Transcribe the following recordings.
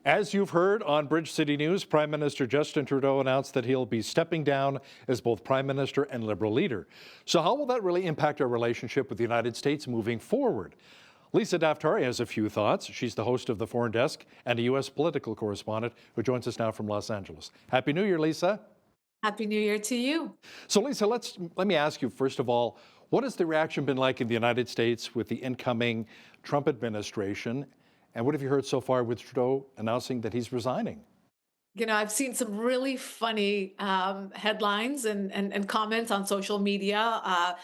As you've heard on Bridge City News, Prime Minister Justin Trudeau announced that he'll be stepping down as both Prime Minister and Liberal leader. So how will that really impact our relationship with the United States moving forward? Lisa Daftari has a few thoughts. She's the host of the Foreign Desk and a U.S. political correspondent who joins us now from Los Angeles. Happy New Year, Lisa. Happy New Year to you. So Lisa, let me ask you, first of all, what has the reaction been like in the United States with the incoming Trump administration? And what have you heard so far with Trudeau announcing that he's resigning? I've seen some really funny headlines and comments on social media.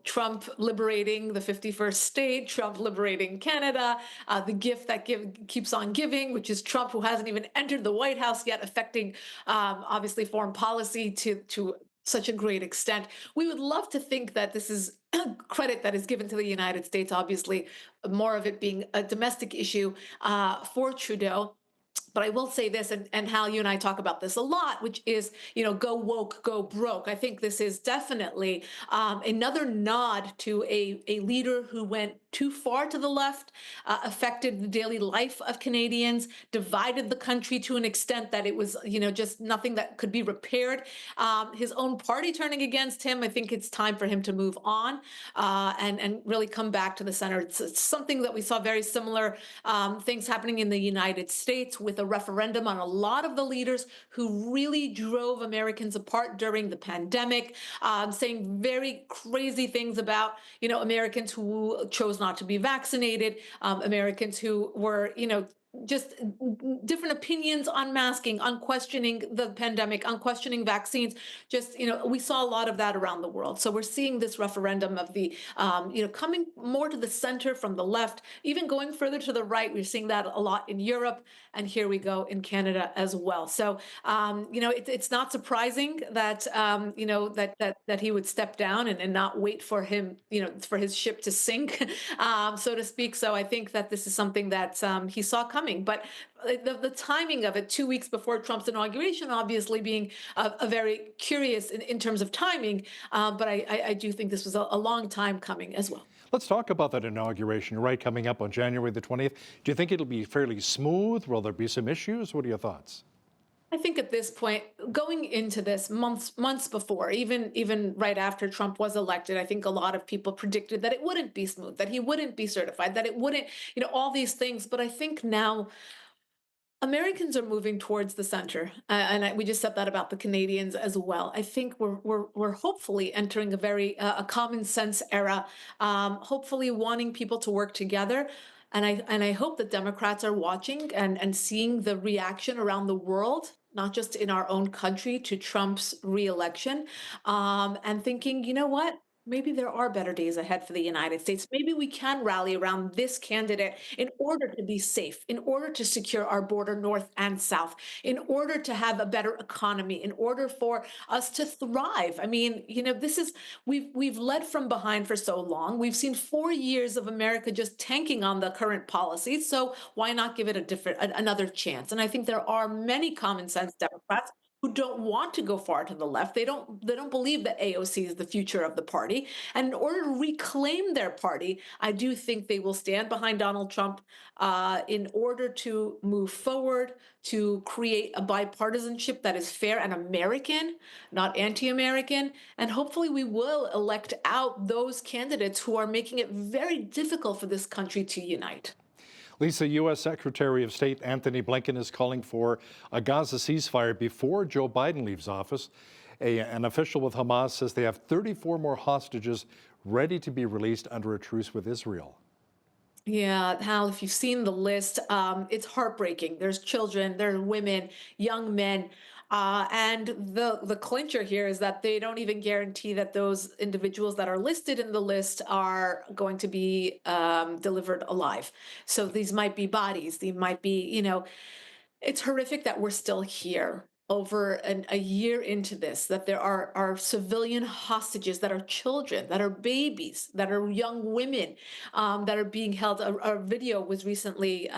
Trump liberating the 51st state, Trump liberating Canada, the gift that keeps on giving, which is Trump, who hasn't even entered the White House yet, affecting obviously foreign policy to such a great extent. We would love to think that this is credit that is given to the United States, obviously, more of it being a domestic issue for Trudeau. But I will say this, and Hal, you and I talk about this a lot, which is, go woke, go broke. I think this is definitely another nod to a leader who went too far to the left, affected the daily life of Canadians, divided the country to an extent that it was, just nothing that could be repaired. His own party turning against him. I think it's time for him to move on and really come back to the center. It's something that we saw very similar things happening in the United States with a referendum on a lot of the leaders who really drove Americans apart during the pandemic, saying very crazy things about, Americans who chose not to be vaccinated, Americans who were, just different opinions on masking, on questioning the pandemic, on questioning vaccines. Just, we saw a lot of that around the world. So we're seeing this referendum of the, coming more to the center from the left, even going further to the right. We're seeing that a lot in Europe, and here we go in Canada as well. So, it's not surprising that, that he would step down and not wait for him, for his ship to sink, so to speak. So I think that this is something that he saw coming. But the timing of it, 2 weeks before Trump's inauguration, obviously being a very curious in terms of timing. But I do think this was a long time coming as well. Let's talk about that inauguration, right, coming up on January the 20th. Do you think it'll be fairly smooth? Will there be some issues? What are your thoughts? I think at this point, going into this months before, even right after Trump was elected, I think a lot of people predicted that it wouldn't be smooth, that he wouldn't be certified, that it wouldn't, all these things. But I think now Americans are moving towards the center, and we just said that about the Canadians as well. I think we're hopefully entering a very a common sense era, hopefully wanting people to work together. And I hope that Democrats are watching and seeing the reaction around the world, not just in our own country, to Trump's reelection, and thinking, you know what? Maybe there are better days ahead for the United States. Maybe we can rally around this candidate in order to be safe, in order to secure our border north and south, in order to have a better economy, in order for us to thrive. I mean, we've led from behind for so long. We've seen 4 years of America just tanking on the current policies. So why not give it another chance? And I think there are many common sense Democrats who don't want to go far to the left. They don't believe that AOC is the future of the party. And in order to reclaim their party, I do think they will stand behind Donald Trump in order to move forward, to create a bipartisanship that is fair and American, not anti-American. And hopefully we will elect out those candidates who are making it very difficult for this country to unite. Lisa, U.S. Secretary of State Anthony Blinken is calling for a Gaza ceasefire before Joe Biden leaves office. An official with Hamas says they have 34 more hostages ready to be released under a truce with Israel. Yeah, Hal, if you've seen the list, it's heartbreaking. There's children, there are women, young men. And the clincher here is that they don't even guarantee that those individuals that are listed in the list are going to be delivered alive. So these might be bodies. They might be, it's horrific that we're still here over a year into this that there are civilian hostages that are children, that are babies, that are young women that are being held. A video was recently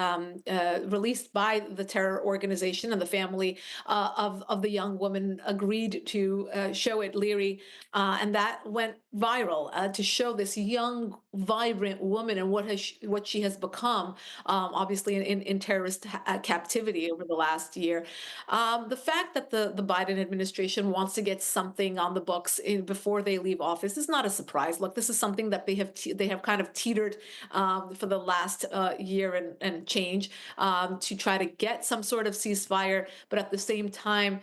released by the terror organization, and the family of the young woman agreed to show it, Leary, and that went viral to show this young, vibrant woman and what she has become, obviously in terrorist captivity over the last year. The fact that the Biden administration wants to get something on the books before they leave office is not a surprise. Look, this is something that they have kind of teetered for the last year and change to try to get some sort of ceasefire, but at the same time,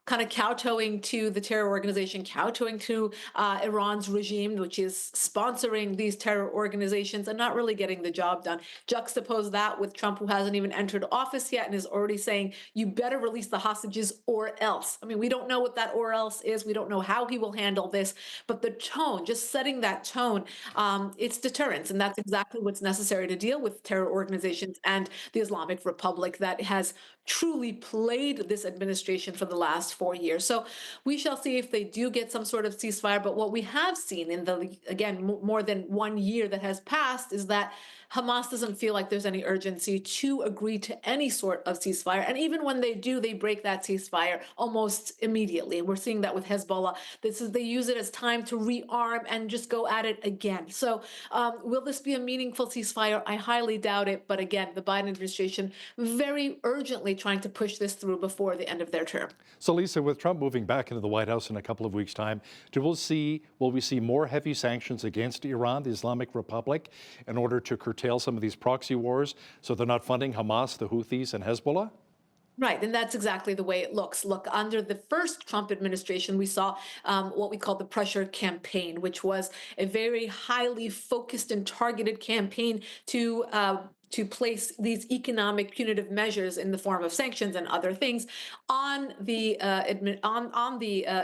kind of kowtowing to the terror organization, kowtowing to Iran's regime, which is sponsoring these terror organizations and not really getting the job done. Juxtapose that with Trump, who hasn't even entered office yet and is already saying, you better release the hostages or else. I mean, we don't know what that or else is. We don't know how he will handle this, but the tone, just setting that tone, it's deterrence. And that's exactly what's necessary to deal with terror organizations and the Islamic Republic that has truly played this administration for the last 4 years. So we shall see if they do get some sort of ceasefire. But what we have seen in the, again, more than 1 year that has passed is that Hamas doesn't feel like there's any urgency to agree to any sort of ceasefire. And even when they do, they break that ceasefire almost immediately. And we're seeing that with Hezbollah. They use it as time to rearm and just go at it again. So will this be a meaningful ceasefire? I highly doubt it. But again, the Biden administration very urgently trying to push this through before the end of their term. So, Lisa, with Trump moving back into the White House in a couple of weeks' time, will we see more heavy sanctions against Iran, the Islamic Republic, in order to curtail some of these proxy wars so they're not funding Hamas, the Houthis, and Hezbollah? Right, and that's exactly the way it looks. Look, under the first Trump administration, we saw what we call the pressure campaign, which was a very highly focused and targeted campaign to place these economic punitive measures in the form of sanctions and other things on the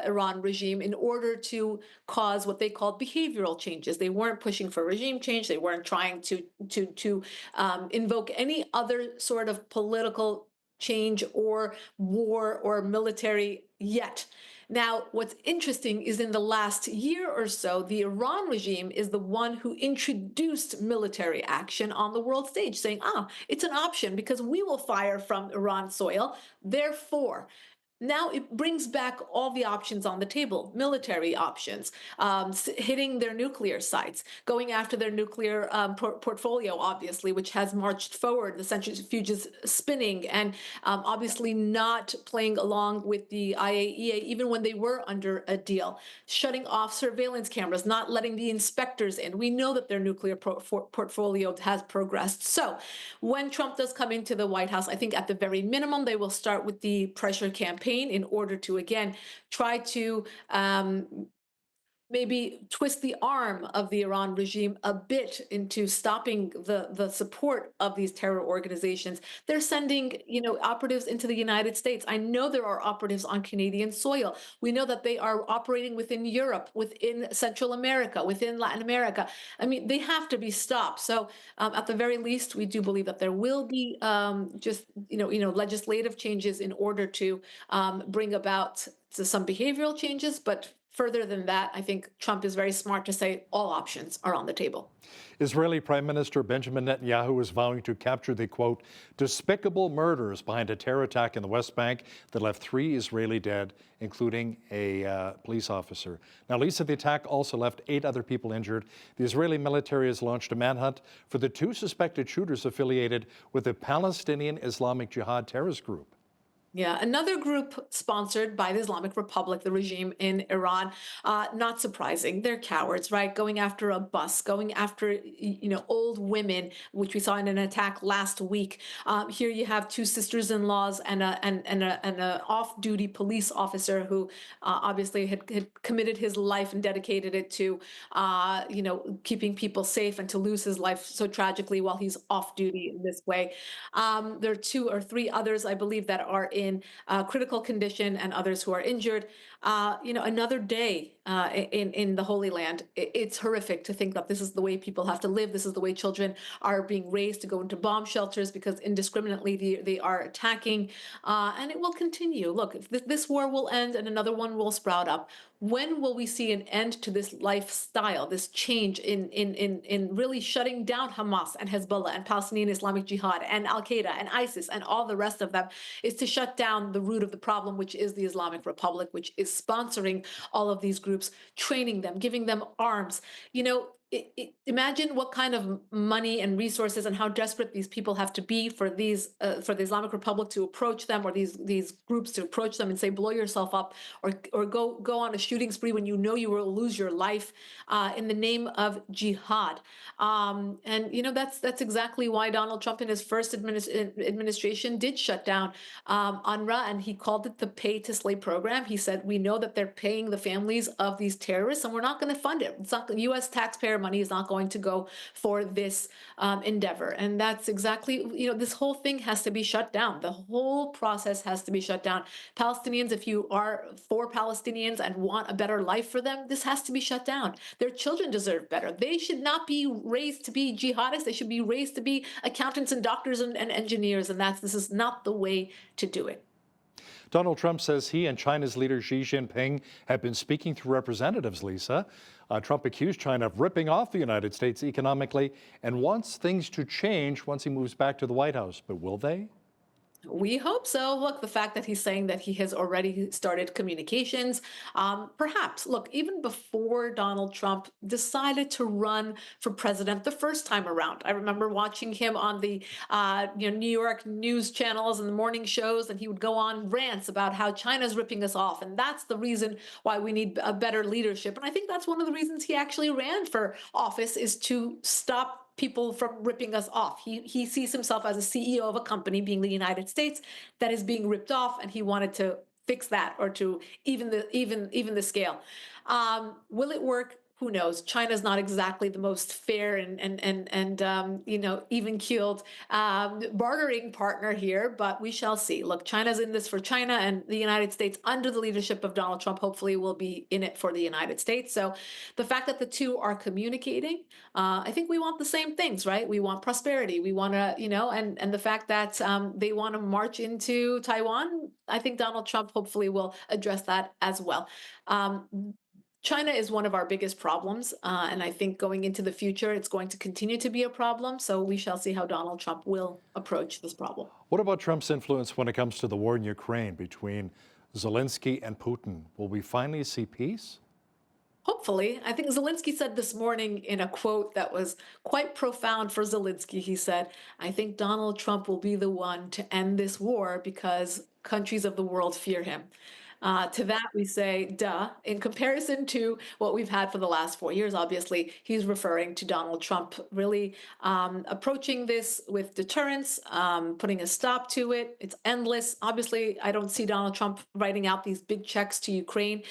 Iran regime in order to cause what they called behavioral changes. They weren't pushing for regime change. They weren't trying to invoke any other sort of political change or war or military yet. Now, what's interesting is in the last year or so, the Iran regime is the one who introduced military action on the world stage, saying, it's an option because we will fire from Iran soil. Therefore, now it brings back all the options on the table, military options, hitting their nuclear sites, going after their nuclear portfolio, obviously, which has marched forward, the centrifuges spinning, and obviously not playing along with the IAEA, even when they were under a deal, shutting off surveillance cameras, not letting the inspectors in. We know that their nuclear portfolio has progressed. So when Trump does come into the White House, I think at the very minimum, they will start with the pressure campaign in order to, again, try to maybe twist the arm of the Iran regime a bit into stopping the support of these terror organizations. They're sending, operatives into the United States. I know there are operatives on Canadian soil. We know that they are operating within Europe, within Central America, within Latin America. I mean, they have to be stopped. So at the very least, we do believe that there will be legislative changes in order to bring about some behavioral changes, but further than that, I think Trump is very smart to say all options are on the table. Israeli Prime Minister Benjamin Netanyahu is vowing to capture the, quote, despicable murders behind a terror attack in the West Bank that left 3 Israeli dead, including a police officer. Now, Lisa, the attack also left 8 other people injured. The Israeli military has launched a manhunt for the 2 suspected shooters affiliated with the Palestinian Islamic Jihad terrorist group. Yeah, another group sponsored by the Islamic Republic, the regime in Iran. Not surprising, they're cowards, right? Going after a bus, going after old women, which we saw in an attack last week. Here you have 2 sisters-in-laws and an off-duty police officer who obviously had committed his life and dedicated it to keeping people safe, and to lose his life so tragically while he's off-duty in this way. There are 2 or 3 others, I believe, that are in critical condition, and others who are injured. another day in the Holy Land. It's horrific to think that this is the way people have to live. This is the way children are being raised to go into bomb shelters because indiscriminately they are attacking, and it will continue. Look, if this war will end and another one will sprout up, when will we see an end to this lifestyle, this change in really shutting down Hamas and Hezbollah and Palestinian Islamic Jihad and Al Qaeda and ISIS and all the rest of them? Is to shut down the root of the problem, which is the Islamic Republic, which is sponsoring all of these groups, training them, giving them arms. Imagine what kind of money and resources and how desperate these people have to be for for the Islamic Republic to approach them, or these groups to approach them and say, blow yourself up, or go on a shooting spree when you know you will lose your life in the name of jihad. And that's exactly why Donald Trump in his first administration did shut down UNRWA, and he called it the pay to slay program. He said, we know that they're paying the families of these terrorists and we're not going to fund it. It's not, U.S. taxpayer money is not going to go for this endeavor. And that's exactly, this whole thing has to be shut down. The whole process has to be shut down. Palestinians, if you are for Palestinians and want a better life for them, this has to be shut down. Their children deserve better. They should not be raised to be jihadists. They should be raised to be accountants and doctors and engineers. And this is not the way to do it. Donald Trump says he and China's leader Xi Jinping have been speaking through representatives, Lisa. Trump accused China of ripping off the United States economically and wants things to change once he moves back to the White House. But will they? We hope so. Look, the fact that he's saying that he has already started communications, perhaps. Look, even before Donald Trump decided to run for president the first time around, I remember watching him on the New York news channels and the morning shows, and he would go on rants about how China's ripping us off, and that's the reason why we need a better leadership. And I think that's one of the reasons he actually ran for office, is to stop people from ripping us off. He sees himself as a CEO of a company, being the United States, that is being ripped off, and he wanted to fix that, or to even the scale. Will it work? Who knows? China's not exactly the most fair and even keeled bartering partner here, but we shall see. Look, China's in this for China, and the United States, under the leadership of Donald Trump, hopefully will be in it for the United States. So the fact that the two are communicating, I think we want the same things, right? We want prosperity. We want to, and the fact that they want to march into Taiwan, I think Donald Trump hopefully will address that as well. China is one of our biggest problems, and I think going into the future, it's going to continue to be a problem. So we shall see how Donald Trump will approach this problem. What about Trump's influence when it comes to the war in Ukraine between Zelensky and Putin? Will we finally see peace? Hopefully. I think Zelensky said this morning in a quote that was quite profound for Zelensky. He said, I think Donald Trump will be the one to end this war because countries of the world fear him. To that we say, duh. In comparison to what we've had for the last 4 years, obviously, he's referring to Donald Trump really approaching this with deterrence, putting a stop to it. It's endless. Obviously, I don't see Donald Trump writing out these big checks to Ukraine,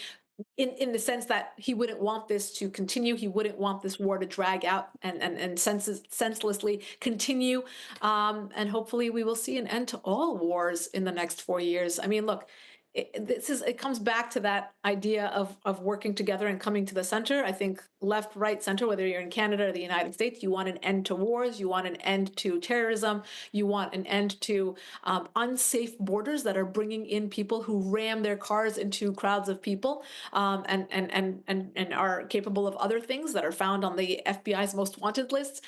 in the sense that he wouldn't want this to continue. He wouldn't want this war to drag out and senselessly continue. And hopefully we will see an end to all wars in the next 4 years. I mean, look, it comes back to that idea of working together and coming to the center. I think left, right, center, whether you're in Canada or the United States, you want an end to wars, you want an end to terrorism, you want an end to unsafe borders that are bringing in people who ram their cars into crowds of people, and are capable of other things that are found on the FBI's most wanted lists.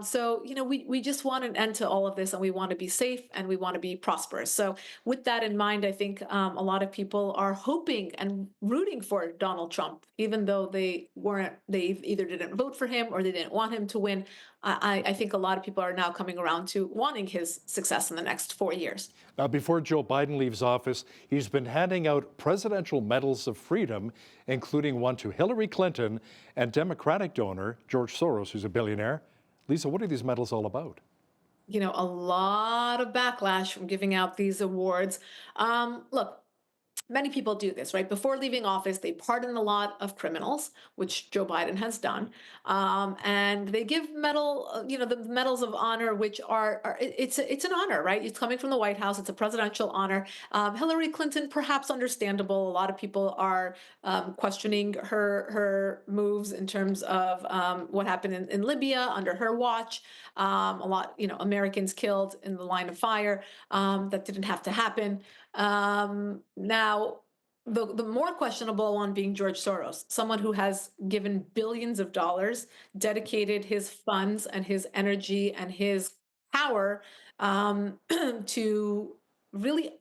So we just want an end to all of this, and we want to be safe and we want to be prosperous. So with that in mind, I think a lot of people are hoping and rooting for Donald Trump, even though they either didn't vote for him or they didn't want him to win. I think a lot of people are now coming around to wanting his success in the next 4 years. Now, before Joe Biden leaves office, he's been handing out presidential medals of freedom, including one to Hillary Clinton and Democratic donor George Soros, who's a billionaire. Lisa, what are these medals all about? A lot of backlash from giving out these awards. Look, many people do this, right? Before leaving office, they pardon a lot of criminals, which Joe Biden has done, and they give the medals of honor, which it's an honor, right? It's coming from the White House. It's a presidential honor. Hillary Clinton, perhaps understandable. A lot of people are questioning her moves in terms of what happened in Libya under her watch. A lot, Americans killed in the line of fire. That didn't have to happen. Now, the more questionable one being George Soros, someone who has given billions of dollars, dedicated his funds and his energy and his power to really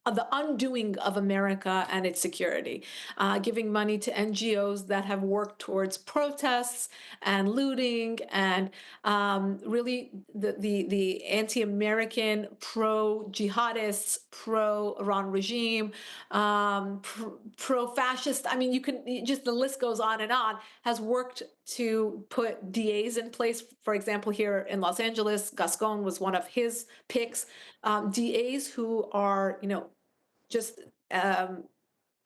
the undoing of America and its security, giving money to NGOs that have worked towards protests and looting and really the anti-American, pro-jihadists, pro-Iran regime, pro-fascist. I mean, the list goes on and on, has worked to put DAs in place. For example, here in Los Angeles, Gascon was one of his picks. DAs who are, just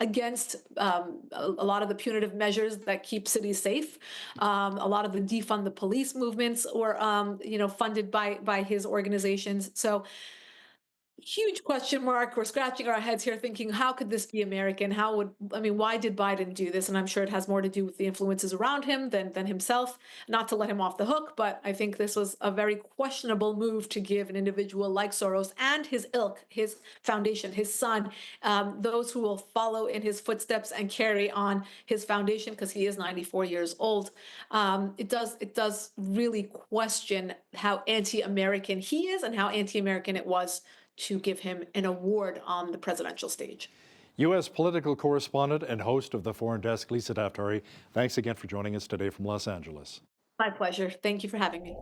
against a lot of the punitive measures that keep cities safe. A lot of the defund the police movements were, funded by his organizations. So huge question mark. We're scratching our heads here thinking, how could this be American? Why did Biden do this? And I'm sure it has more to do with the influences around him than himself, not to let him off the hook. But I think this was a very questionable move to give an individual like Soros and his ilk, his foundation, his son, those who will follow in his footsteps and carry on his foundation, because he is 94 years old. It does really question how anti-American he is and how anti-American it was to give him an award on the presidential stage. U.S. political correspondent and host of the Foreign Desk, Lisa Daftari, thanks again for joining us today from Los Angeles. My pleasure. Thank you for having me.